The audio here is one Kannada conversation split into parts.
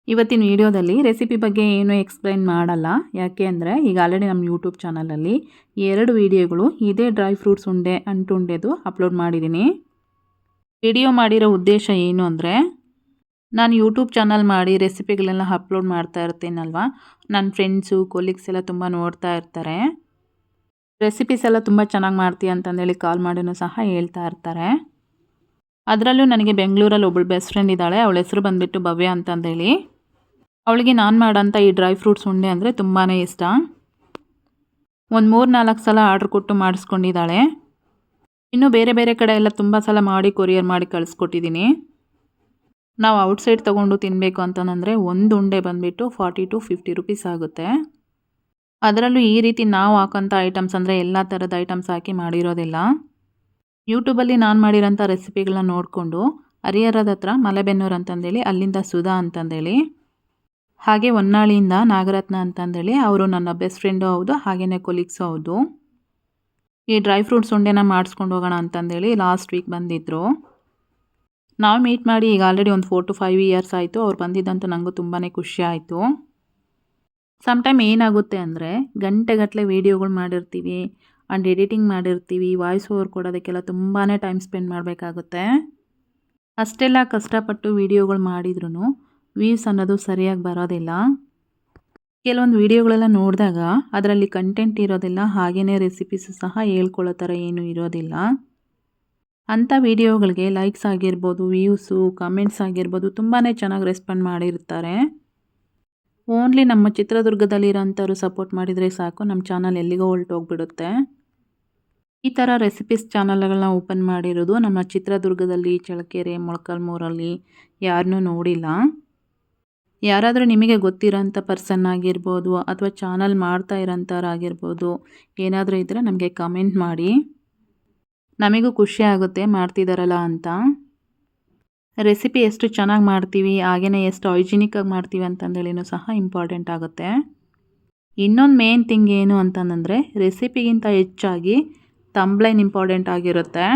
ಇವತ್ತಿನ ವಿಡಿಯೋದಲ್ಲಿ ರೆಸಿಪಿ ಬಗ್ಗೆ ಏನು ಎಕ್ಸ್ಪ್ಲೈನ್ ಮಾಡಲ್ಲ. ಯಾಕೆ ಅಂದರೆ ಈಗ ಆಲ್ರೆಡಿ ನಮ್ಮ ಯೂಟ್ಯೂಬ್ ಚಾನಲಲ್ಲಿ 2 ವಿಡಿಯೋಗಳು ಇದೇ ಡ್ರೈ ಫ್ರೂಟ್ಸ್ ಉಂಡೆ ಅಂಟುಂಡೆದು ಅಪ್ಲೋಡ್ ಮಾಡಿದ್ದೀನಿ. ವಿಡಿಯೋ ಮಾಡಿರೋ ಉದ್ದೇಶ ಏನು ಅಂದರೆ, ನಾನು ಯೂಟ್ಯೂಬ್ ಚಾನಲ್ ಮಾಡಿ ರೆಸಿಪಿಗಳೆಲ್ಲ ಅಪ್ಲೋಡ್ ಮಾಡ್ತಾ ಇರ್ತೀನಲ್ವ, ನನ್ನ ಫ್ರೆಂಡ್ಸು ಕೊಲೀಗ್ಸ್ ಎಲ್ಲ ತುಂಬ ನೋಡ್ತಾ ಇರ್ತಾರೆ. ರೆಸಿಪೀಸ್ ಎಲ್ಲ ತುಂಬ ಚೆನ್ನಾಗಿ ಮಾಡ್ತೀಯ ಅಂತಂದೇಳಿ ಕಾಲ್ ಮಾಡಿನೂ ಸಹ ಹೇಳ್ತಾ ಇರ್ತಾರೆ. ಅದರಲ್ಲೂ ನನಗೆ ಬೆಂಗಳೂರಲ್ಲಿ ಒಬ್ಬಳು ಬೆಸ್ಟ್ ಫ್ರೆಂಡ್ ಇದ್ದಾಳೆ. ಅವಳ ಹೆಸರು ಬಂದುಬಿಟ್ಟು ಭವ್ಯ ಅಂತಂದೇಳಿ. ಅವಳಿಗೆ ನಾನು ಮಾಡೋಂಥ ಈ ಡ್ರೈ ಫ್ರೂಟ್ಸ್ ಉಂಡೆ ಅಂದರೆ ತುಂಬಾ ಇಷ್ಟ. ಒಂದು 3-4 ಸಲ ಆರ್ಡ್ರ್ ಕೊಟ್ಟು ಮಾಡಿಸ್ಕೊಂಡಿದ್ದಾಳೆ. ಇನ್ನೂ ಬೇರೆ ಬೇರೆ ಕಡೆ ಎಲ್ಲ ತುಂಬ ಸಲ ಮಾಡಿ ಕೊರಿಯರ್ ಮಾಡಿ ಕಳಿಸ್ಕೊಟ್ಟಿದ್ದೀನಿ. ನಾವು ಔಟ್ಸೈಡ್ ತೊಗೊಂಡು ತಿನ್ನಬೇಕು ಅಂತಂದರೆ ಒಂದು ಉಂಡೆ ಬಂದುಬಿಟ್ಟು 40 to 50 ರುಪೀಸ್ ಆಗುತ್ತೆ. ಅದರಲ್ಲೂ ಈ ರೀತಿ ನಾವು ಹಾಕೋಂಥ ಐಟಮ್ಸ್ ಅಂದರೆ ಎಲ್ಲ ಥರದ ಐಟಮ್ಸ್ ಹಾಕಿ ಮಾಡಿರೋದಿಲ್ಲ. ಯೂಟ್ಯೂಬಲ್ಲಿ ನಾನು ಮಾಡಿರೋಂಥ ರೆಸಿಪಿಗಳನ್ನ ನೋಡಿಕೊಂಡು ಹರಿಹರದ ಹತ್ರ ಮಲೆಬೆನ್ನೂರು ಅಂತಂದೇಳಿ, ಅಲ್ಲಿಂದ ಸುಧಾ ಅಂತಂದೇಳಿ, ಹಾಗೆ ಹೊನ್ನಾಳಿಯಿಂದ ನಾಗರತ್ನ ಅಂತಂದೇಳಿ, ಅವರು ನನ್ನ ಬೆಸ್ಟ್ ಫ್ರೆಂಡು ಹೌದು, ಹಾಗೆಯೇ ಕೊಲೀಗ್ಸು ಹೌದು. ಈ ಡ್ರೈ ಫ್ರೂಟ್ಸ್ ಉಂಡೆನ ಮಾಡಿಸ್ಕೊಂಡು ಹೋಗೋಣ ಅಂತಂದೇಳಿ ಲಾಸ್ಟ್ ವೀಕ್ ಬಂದಿದ್ದರು. ನಾವು ಮೀಟ್ ಮಾಡಿ ಈಗ ಆಲ್ರೆಡಿ ಒಂದು 4 to 5 ಇಯರ್ಸ್ ಆಯಿತು. ಅವ್ರು ಬಂದಿದ್ದಂತೂ ನನಗೂ ತುಂಬಾ ಖುಷಿ ಆಯಿತು. ಸಮ್ಟೈಮ್ ಏನಾಗುತ್ತೆ ಅಂದರೆ, ಗಂಟೆಗಟ್ಟಲೆ ವೀಡಿಯೋಗಳು ಮಾಡಿರ್ತೀವಿ ಆ್ಯಂಡ್ ಎಡಿಟಿಂಗ್ ಮಾಡಿರ್ತೀವಿ, ವಾಯ್ಸ್ ಓವರ್ ಕೊಡೋದಕ್ಕೆಲ್ಲ ತುಂಬಾ ಟೈಮ್ ಸ್ಪೆಂಡ್ ಮಾಡಬೇಕಾಗುತ್ತೆ. ಅಷ್ಟೆಲ್ಲ ಕಷ್ಟಪಟ್ಟು ವೀಡಿಯೋಗಳು ಮಾಡಿದ್ರೂ ವ್ಯೂಸ್ ಅನ್ನೋದು ಸರಿಯಾಗಿ ಬರೋದಿಲ್ಲ. ಕೆಲವೊಂದು ವೀಡಿಯೋಗಳೆಲ್ಲ ನೋಡಿದಾಗ ಅದರಲ್ಲಿ ಕಂಟೆಂಟ್ ಇರೋದಿಲ್ಲ, ಹಾಗೆಯೇ ರೆಸಿಪೀಸು ಸಹ ಹೇಳ್ಕೊಳ್ಳೋ ಥರ ಏನೂ ಇರೋದಿಲ್ಲ. ಅಂಥ ವೀಡಿಯೋಗಳಿಗೆ ಲೈಕ್ಸ್ ಆಗಿರ್ಬೋದು, ವ್ಯೂಸು, ಕಮೆಂಟ್ಸ್ ಆಗಿರ್ಬೋದು ತುಂಬಾ ಚೆನ್ನಾಗಿ ರೆಸ್ಪಾಂಡ್ ಮಾಡಿರ್ತಾರೆ. ಓನ್ಲಿ ನಮ್ಮ ಚಿತ್ರದುರ್ಗದಲ್ಲಿರೋಂಥವ್ರು ಸಪೋರ್ಟ್ ಮಾಡಿದರೆ ಸಾಕು, ನಮ್ಮ ಚಾನಲ್ ಎಲ್ಲಿಗೋ ಹೊರಟೋಗ್ಬಿಡುತ್ತೆ. ಈ ಥರ ರೆಸಿಪೀಸ್ ಚಾನಲ್ಗಳನ್ನ ಓಪನ್ ಮಾಡಿರೋದು ನಮ್ಮ ಚಿತ್ರದುರ್ಗದಲ್ಲಿ, ಚಳ್ಳಕೆರೆ, ಮೊಳಕಾಲ್ಮೂರಲ್ಲಿ ಯಾರನ್ನೂ ನೋಡಿಲ್ಲ. ಯಾರಾದರೂ ನಿಮಗೆ ಗೊತ್ತಿರೋಂಥ ಪರ್ಸನ್ ಆಗಿರ್ಬೋದು ಅಥವಾ ಚಾನಲ್ ಮಾಡ್ತಾ ಇರೋಂಥವ್ರಾಗಿರ್ಬೋದು, ಏನಾದರೂ ಇದ್ದರೆ ನಮಗೆ ಕಮೆಂಟ್ ಮಾಡಿ. ನಮಗೂ ಖುಷಿ ಆಗುತ್ತೆ ಮಾಡ್ತಿದ್ದಾರಲ್ಲ ಅಂತ. ರೆಸಿಪಿ ಎಷ್ಟು ಚೆನ್ನಾಗಿ ಮಾಡ್ತೀವಿ, ಹಾಗೆಯೇ ಎಷ್ಟು ಹೈಜಿನಿಕ್ಕಾಗಿ ಮಾಡ್ತೀವಿ ಅಂತಂದೇಳಿನೂ ಸಹ ಇಂಪಾರ್ಟೆಂಟ್ ಆಗುತ್ತೆ. ಇನ್ನೊಂದು ಮೇನ್ ಥಿಂಗ್ ಏನು ಅಂತಂದರೆ, ರೆಸಿಪಿಗಿಂತ ಹೆಚ್ಚಾಗಿ ಥಂಬ್ನೈಲ್ ಇಂಪಾರ್ಟೆಂಟ್ ಆಗಿರುತ್ತೆ.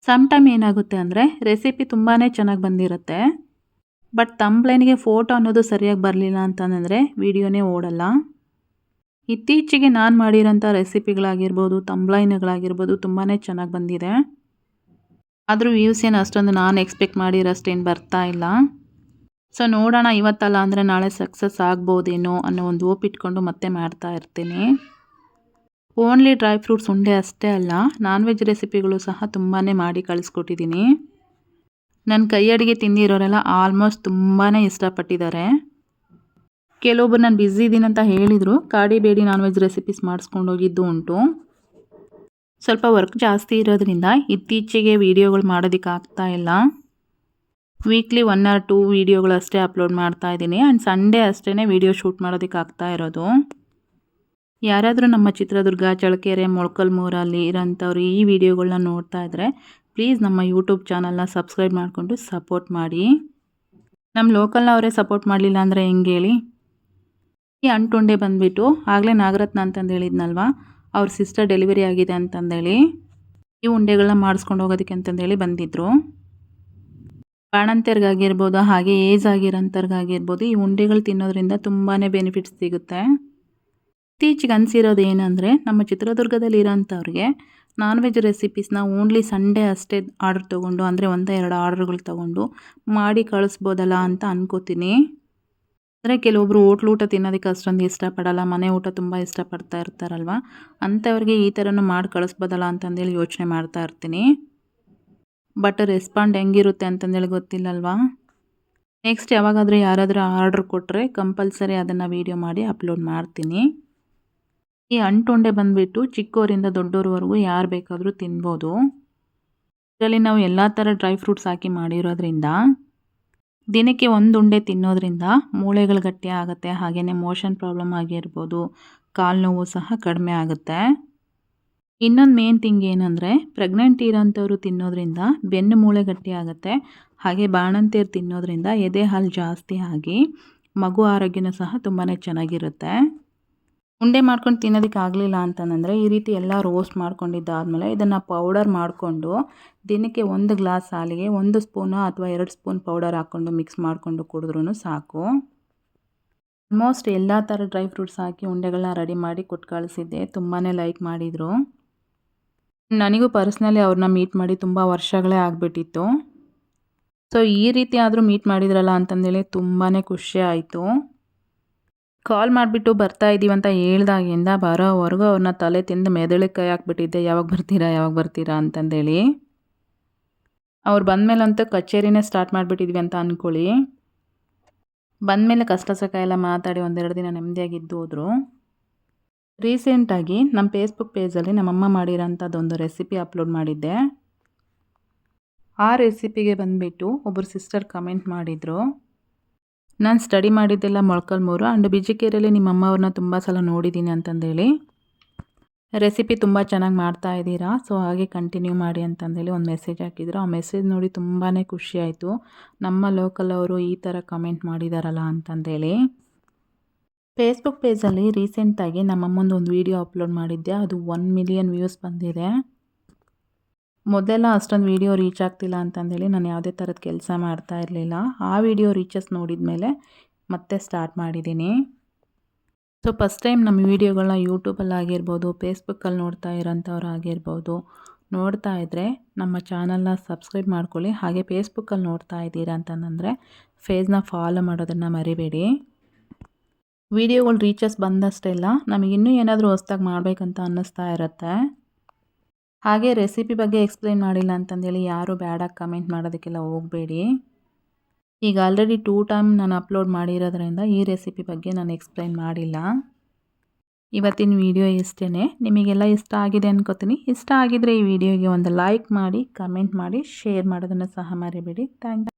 ಸಮ್ಟೈಮ್ ಏನಾಗುತ್ತೆ ಅಂದರೆ, ರೆಸಿಪಿ ತುಂಬಾ ಚೆನ್ನಾಗಿ ಬಂದಿರುತ್ತೆ, ಬಟ್ ಥಂಬ್ನೈಲ್ಗೆ ಫೋಟೋ ಅನ್ನೋದು ಸರಿಯಾಗಿ ಬರಲಿಲ್ಲ ಅಂತಂದರೆ ವಿಡಿಯೋನೇ ಓಡಲ್ಲ. ಇತ್ತೀಚೆಗೆ ನಾನು ಮಾಡಿರೋಂಥ ರೆಸಿಪಿಗಳಾಗಿರ್ಬೋದು, ಥಂಬ್ನೈಲ್ಗಳಾಗಿರ್ಬೋದು ತುಂಬಾ ಚೆನ್ನಾಗಿ ಬಂದಿದೆ. ಆದರೂ ವ್ಯೂಸ್ ಏನು ಅಷ್ಟೊಂದು ನಾನು ಎಕ್ಸ್ಪೆಕ್ಟ್ ಮಾಡಿರೋಷ್ಟೇನು ಬರ್ತಾ ಇಲ್ಲ. ಸೊ ನೋಡೋಣ, ಇವತ್ತಲ್ಲ ಅಂದರೆ ನಾಳೆ ಸಕ್ಸಸ್ ಆಗ್ಬೋದೇನೋ ಅನ್ನೋ ಒಂದು ಹೋಪ್ ಇಟ್ಕೊಂಡು ಮತ್ತೆ ಮಾಡ್ತಾ ಇರ್ತೀನಿ. ಓನ್ಲಿ ಡ್ರೈ ಫ್ರೂಟ್ಸ್ ಉಂಡೆ ಅಷ್ಟೇ ಅಲ್ಲ, ನಾನ್ ವೆಜ್ ರೆಸಿಪಿಗಳು ಸಹ ತುಂಬಾ ಮಾಡಿ ಕಳಿಸ್ಕೊಟ್ಟಿದ್ದೀನಿ. ನನ್ನ ಕೈ ಅಡುಗೆ ತಿಂದಿರೋರೆಲ್ಲ ಆಲ್ಮೋಸ್ಟ್ ತುಂಬಾ ಇಷ್ಟಪಟ್ಟಿದ್ದಾರೆ. ಕೆಲವೊಬ್ಬರು ನಾನು ಬ್ಯುಸಿ ಇದ್ದೀನಿ ಅಂತ ಹೇಳಿದರು, ಕಾಡಿಬೇಡಿ ನಾನ್ ವೆಜ್ ರೆಸಿಪೀಸ್ ಮಾಡಿಸ್ಕೊಂಡು ಹೋಗಿದ್ದು ಉಂಟು. ಸ್ವಲ್ಪ ವರ್ಕ್ ಜಾಸ್ತಿ ಇರೋದ್ರಿಂದ ಇತ್ತೀಚೆಗೆ ವೀಡಿಯೋಗಳು ಮಾಡೋದಕ್ಕೆ ಆಗ್ತಾ ಇಲ್ಲ. ವೀಕ್ಲಿ 1 or 2 ವೀಡಿಯೋಗಳು ಅಷ್ಟೇ ಅಪ್ಲೋಡ್ ಮಾಡ್ತಾ ಇದ್ದೀನಿ. ಆ್ಯಂಡ್ ಸಂಡೇ ಅಷ್ಟೇ ವೀಡಿಯೋ ಶೂಟ್ ಮಾಡೋದಕ್ಕೆ ಆಗ್ತಾ ಇರೋದು. ಯಾರಾದರೂ ನಮ್ಮ ಚಿತ್ರದುರ್ಗ, ಚಳ್ಳಕೆರೆ, ಮೊಳಕಾಲ್ಮೂರಲ್ಲಿ ಇರೋಂಥವ್ರು ಈ ವಿಡಿಯೋಗಳನ್ನ ನೋಡ್ತಾ ಇದ್ದರೆ ಪ್ಲೀಸ್ ನಮ್ಮ ಯೂಟ್ಯೂಬ್ ಚಾನಲ್ನ ಸಬ್ಸ್ಕ್ರೈಬ್ ಮಾಡಿಕೊಂಡು ಸಪೋರ್ಟ್ ಮಾಡಿ. ನಮ್ಮ ಲೋಕಲ್ನವರೇ ಸಪೋರ್ಟ್ ಮಾಡಲಿಲ್ಲ ಅಂದರೆ ಹೆಂಗೆ ಹೇಳಿ. ಈ ಅಂಟುಂಡೆ ಬಂದುಬಿಟ್ಟು ಆಗಲೇ ನಾಗರತ್ನ ಅಂತಂದು ಹೇಳಿದ್ನಲ್ವ, ಅವ್ರ ಸಿಸ್ಟರ್ ಡೆಲಿವರಿ ಆಗಿದೆ ಅಂತಂದೇಳಿ ಈ ಉಂಡೆಗಳನ್ನ ಮಾಡಿಸ್ಕೊಂಡು ಹೋಗೋದಕ್ಕೆ ಅಂತಂದೇಳಿ ಬಂದಿದ್ದರು. ಬಾಣಂತಿಯರಿಗಾಗಿರ್ಬೋದು, ಹಾಗೆ ಏಜ್ ಆಗಿರೋಂಥವ್ರಿಗಾಗಿರ್ಬೋದು ಈ ಉಂಡೆಗಳು ತಿನ್ನೋದ್ರಿಂದ ತುಂಬಾ ಬೆನಿಫಿಟ್ಸ್ ಸಿಗುತ್ತೆ. ಇತ್ತೀಚೆಗೆ ಅನಿಸಿರೋದು ಏನಂದರೆ, ನಮ್ಮ ಚಿತ್ರದುರ್ಗದಲ್ಲಿ ಇರೋಂಥವ್ರಿಗೆ ನಾನ್ ವೆಜ್ ರೆಸಿಪೀಸ್ನ ಓನ್ಲಿ ಸಂಡೇ ಅಷ್ಟೇ ಆರ್ಡ್ರ್ ತೊಗೊಂಡು, ಅಂದರೆ 1-2 ಆರ್ಡ್ರ್ಗಳು ತೊಗೊಂಡು ಮಾಡಿ ಕಳಿಸ್ಬೋದಲ್ಲ ಅಂತ ಅನ್ಕೋತೀನಿ. ಅಂದರೆ ಕೆಲವೊಬ್ಬರು ಹೋಟ್ಲು ಊಟ ತಿನ್ನೋದಕ್ಕೆ ಅಷ್ಟೊಂದು ಇಷ್ಟಪಡಲ್ಲ, ಮನೆ ಊಟ ತುಂಬ ಇಷ್ಟಪಡ್ತಾ ಇರ್ತಾರಲ್ವ, ಅಂಥವ್ರಿಗೆ ಈ ಥರನೂ ಮಾಡಿ ಕಳಿಸ್ಬೋದಲ್ಲ ಅಂತಂದೇಳಿ ಯೋಚನೆ ಮಾಡ್ತಾ ಇರ್ತೀನಿ. ಬಟ್ ರೆಸ್ಪಾಂಡ್ ಹೆಂಗಿರುತ್ತೆ ಅಂತಂದೇಳಿ ಗೊತ್ತಿಲ್ಲಲ್ವಾ. ನೆಕ್ಸ್ಟ್ ಯಾವಾಗಾದರೂ ಯಾರಾದರೂ ಆರ್ಡ್ರ್ ಕೊಟ್ಟರೆ ಕಂಪಲ್ಸರಿ ಅದನ್ನು ವೀಡಿಯೋ ಮಾಡಿ ಅಪ್ಲೋಡ್ ಮಾಡ್ತೀನಿ. ಈ ಅಂಟುಂಡೆ ಬಂದುಬಿಟ್ಟು ಚಿಕ್ಕವರಿಂದ ದೊಡ್ಡೋರವರೆಗೂ ಯಾರು ಬೇಕಾದರೂ ತಿನ್ಬೋದು. ಇದರಲ್ಲಿ ನಾವು ಎಲ್ಲ ಥರ ಡ್ರೈ ಫ್ರೂಟ್ಸ್ ಹಾಕಿ ಮಾಡಿರೋದ್ರಿಂದ ದಿನಕ್ಕೆ 1 ಉಂಡೆ ತಿನ್ನೋದ್ರಿಂದ ಮೂಳೆಗಳು ಗಟ್ಟಿ ಆಗುತ್ತೆ, ಹಾಗೆಯೇ ಮೋಷನ್ ಪ್ರಾಬ್ಲಮ್ ಆಗಿರ್ಬೋದು, ಕಾಲು ನೋವು ಸಹ ಕಡಿಮೆ ಆಗುತ್ತೆ. ಇನ್ನೊಂದು ಮೇನ್ ಥಿಂಗ್ ಏನಂದರೆ, ಪ್ರೆಗ್ನೆಂಟ್ ಇರೋಂಥವ್ರು ತಿನ್ನೋದ್ರಿಂದ ಬೆನ್ನು ಮೂಳೆ ಗಟ್ಟಿ ಆಗುತ್ತೆ, ಹಾಗೆ ಬಾಣಂತಿಯರು ತಿನ್ನೋದ್ರಿಂದ ಎದೆ ಹಾಲು ಜಾಸ್ತಿ ಆಗಿ ಮಗು ಆರೋಗ್ಯನೂ ಸಹ ತುಂಬಾ ಚೆನ್ನಾಗಿರುತ್ತೆ. ಉಂಡೆ ಮಾಡ್ಕೊಂಡು ತಿನ್ನೋದಕ್ಕೆ ಆಗಲಿಲ್ಲ ಅಂತಂದರೆ ಈ ರೀತಿ ಎಲ್ಲ ರೋಸ್ಟ್ ಮಾಡ್ಕೊಂಡಿದ್ದಾದಮೇಲೆ ಇದನ್ನು ಪೌಡರ್ ಮಾಡಿಕೊಂಡು ದಿನಕ್ಕೆ 1 ಗ್ಲಾಸ್ ಹಾಲಿಗೆ 1 ಸ್ಪೂನು ಅಥವಾ 2 ಸ್ಪೂನ್ ಪೌಡರ್ ಹಾಕ್ಕೊಂಡು ಮಿಕ್ಸ್ ಮಾಡಿಕೊಂಡು ಕುಡಿದ್ರೂ ಸಾಕು. ಆಲ್ಮೋಸ್ಟ್ ಎಲ್ಲ ಥರ ಡ್ರೈ ಫ್ರೂಟ್ಸ್ ಹಾಕಿ ಉಂಡೆಗಳನ್ನ ರೆಡಿ ಮಾಡಿ ಕೊಟ್ಟು ಕಳಿಸಿದ್ದೆ. ತುಂಬಾ ಲೈಕ್ ಮಾಡಿದರು. ನನಗೂ ಪರ್ಸ್ನಲಿ ಅವ್ರನ್ನ ಮೀಟ್ ಮಾಡಿ ತುಂಬ ವರ್ಷಗಳೇ ಆಗಿಬಿಟ್ಟಿತ್ತು. ಸೊ ಈ ರೀತಿ ಆದರೂ ಮೀಟ್ ಮಾಡಿದ್ರಲ್ಲ ಅಂತಂದೇಳಿ ತುಂಬಾ ಖುಷಿ ಆಯಿತು. ಕಾಲ್ ಮಾಡಿಬಿಟ್ಟು ಬರ್ತಾ ಇದ್ದೀವಿ ಅಂತ ಹೇಳ್ದಾಗಿಂದ ಬರೋವರೆಗೂ ಅವ್ರನ್ನ ತಲೆ ತಿಂದು ಮೆದುಳಿಗೆ ಕೈ ಹಾಕ್ಬಿಟ್ಟಿದ್ದೆ, ಯಾವಾಗ ಬರ್ತೀರಾ ಅಂತಂದೇಳಿ. ಅವ್ರು ಬಂದಮೇಲಂತೂ ಕಚೇರಿನೇ ಸ್ಟಾರ್ಟ್ ಮಾಡಿಬಿಟ್ಟಿದ್ವಿ ಅಂತ ಅಂದ್ಕೊಳ್ಳಿ. ಬಂದಮೇಲೆ ಕಷ್ಟ ಸುಖ ಎಲ್ಲ ಮಾತಾಡಿ 1-2 ದಿನ ನೆಮ್ಮದಿಯಾಗಿದ್ದು ಹೋದರು. ರೀಸೆಂಟಾಗಿ ನಮ್ಮ ಫೇಸ್ಬುಕ್ ಪೇಜಲ್ಲಿ ನಮ್ಮಮ್ಮ ಮಾಡಿರೋಂಥದ್ದೊಂದು ರೆಸಿಪಿ ಅಪ್ಲೋಡ್ ಮಾಡಿದ್ದೆ. ಆ ರೆಸಿಪಿಗೆ ಬಂದುಬಿಟ್ಟು ಒಬ್ಬರು ಸಿಸ್ಟರ್ ಕಮೆಂಟ್ ಮಾಡಿದರು, ನಾನು ಸ್ಟಡಿ ಮಾಡಿದ್ದೆಲ್ಲ ಮೊಳಕಾಲ್ಮೂರು ಆ್ಯಂಡ್ ಬಿಜಿಕೆರೆಯಲ್ಲಿ ನಿಮ್ಮಮ್ಮ ಅವ್ರನ್ನ ತುಂಬ ಸಲ ನೋಡಿದ್ದೀನಿ ಅಂತಂದೇಳಿ. ರೆಸಿಪಿ ತುಂಬ ಚೆನ್ನಾಗಿ ಮಾಡ್ತಾ ಇದ್ದೀರಾ, ಸೊ ಹಾಗೆ ಕಂಟಿನ್ಯೂ ಮಾಡಿ ಅಂತಂದೇಳಿ ಒಂದು ಮೆಸೇಜ್ ಹಾಕಿದ್ರು. ಆ ಮೆಸೇಜ್ ನೋಡಿ ತುಂಬಾ ಖುಷಿ ಆಯಿತು. ನಮ್ಮ ಲೋಕಲ್ ಅವರು ಈ ಥರ ಕಮೆಂಟ್ ಮಾಡಿದಾರಲ್ಲ ಅಂತಂದೇಳಿ. ಫೇಸ್ಬುಕ್ ಪೇಜಲ್ಲಿ ರೀಸೆಂಟಾಗಿ ನಮ್ಮಮ್ಮಂದು ಒಂದು ವೀಡಿಯೋ ಅಪ್ಲೋಡ್ ಮಾಡಿದ್ದೆ. ಅದು 1 ಮಿಲಿಯನ್ ವ್ಯೂಸ್ ಬಂದಿದೆ. ಮೊದಲೆಲ್ಲ ಅಷ್ಟೊಂದು ವೀಡಿಯೋ ರೀಚ್ ಆಗ್ತಿಲ್ಲ ಅಂತಂದೇಳಿ ನಾನು ಯಾವುದೇ ಥರದ ಕೆಲಸ ಮಾಡ್ತಾ ಇರಲಿಲ್ಲ. ಆ ವಿಡಿಯೋ ರೀಚಸ್ ನೋಡಿದ ಮೇಲೆ ಮತ್ತೆ ಸ್ಟಾರ್ಟ್ ಮಾಡಿದ್ದೀನಿ. ಸೊ ಫಸ್ಟ್ ಟೈಮ್ ನಮ್ಮ ವೀಡಿಯೋಗಳನ್ನ ಯೂಟ್ಯೂಬಲ್ಲಿ ಆಗಿರ್ಬೋದು, ಫೇಸ್ಬುಕ್ಕಲ್ಲಿ ನೋಡ್ತಾ ಇರೋಂಥವ್ರು ಆಗಿರ್ಬೋದು, ನೋಡ್ತಾ ಇದ್ದರೆ ನಮ್ಮ ಚಾನಲ್ನ ಸಬ್ಸ್ಕ್ರೈಬ್ ಮಾಡ್ಕೊಳ್ಳಿ. ಹಾಗೆ ಫೇಸ್ಬುಕ್ಕಲ್ಲಿ ನೋಡ್ತಾ ಇದ್ದೀರಾ ಅಂತಂದರೆ ಪೇಜ್ನ ಫಾಲೋ ಮಾಡೋದನ್ನು ಮರಿಬೇಡಿ. ವೀಡಿಯೋಗಳು ರೀಚಸ್ ಬಂದಷ್ಟೆಲ್ಲ ನಮಗಿನ್ನೂ ಏನಾದರೂ ಹೊಸ್ದಾಗಿ ಮಾಡಬೇಕಂತ ಅನ್ನಿಸ್ತಾ ಇರುತ್ತೆ. ಹಾಗೆ ರೆಸಿಪಿ ಬಗ್ಗೆ ಎಕ್ಸ್ಪ್ಲೇನ್ ಮಾಡಿಲ್ಲ ಅಂತಂದೇಳಿ ಯಾರೂ ಬ್ಯಾಡಾಗಿ ಕಮೆಂಟ್ ಮಾಡೋದಕ್ಕೆಲ್ಲ ಹೋಗಬೇಡಿ. ಈಗ ಆಲ್ರೆಡಿ 2 ಟೈಮ್ ನಾನು ಅಪ್ಲೋಡ್ ಮಾಡಿರೋದ್ರಿಂದ ಈ ರೆಸಿಪಿ ಬಗ್ಗೆ ನಾನು ಎಕ್ಸ್ಪ್ಲೇನ್ ಮಾಡಿಲ್ಲ. ಇವತ್ತಿನ ವಿಡಿಯೋ ಇಷ್ಟೇ. ನಿಮಗೆಲ್ಲ ಇಷ್ಟ ಆಗಿದೆ ಅನ್ಕೋತೀನಿ. ಇಷ್ಟ ಆಗಿದರೆ ಈ ವಿಡಿಯೋಗೆ ಒಂದು ಲೈಕ್ ಮಾಡಿ, ಕಮೆಂಟ್ ಮಾಡಿ, ಶೇರ್ ಮಾಡೋದನ್ನು ಸಹ ಮರಿಬೇಡಿ. Thank you.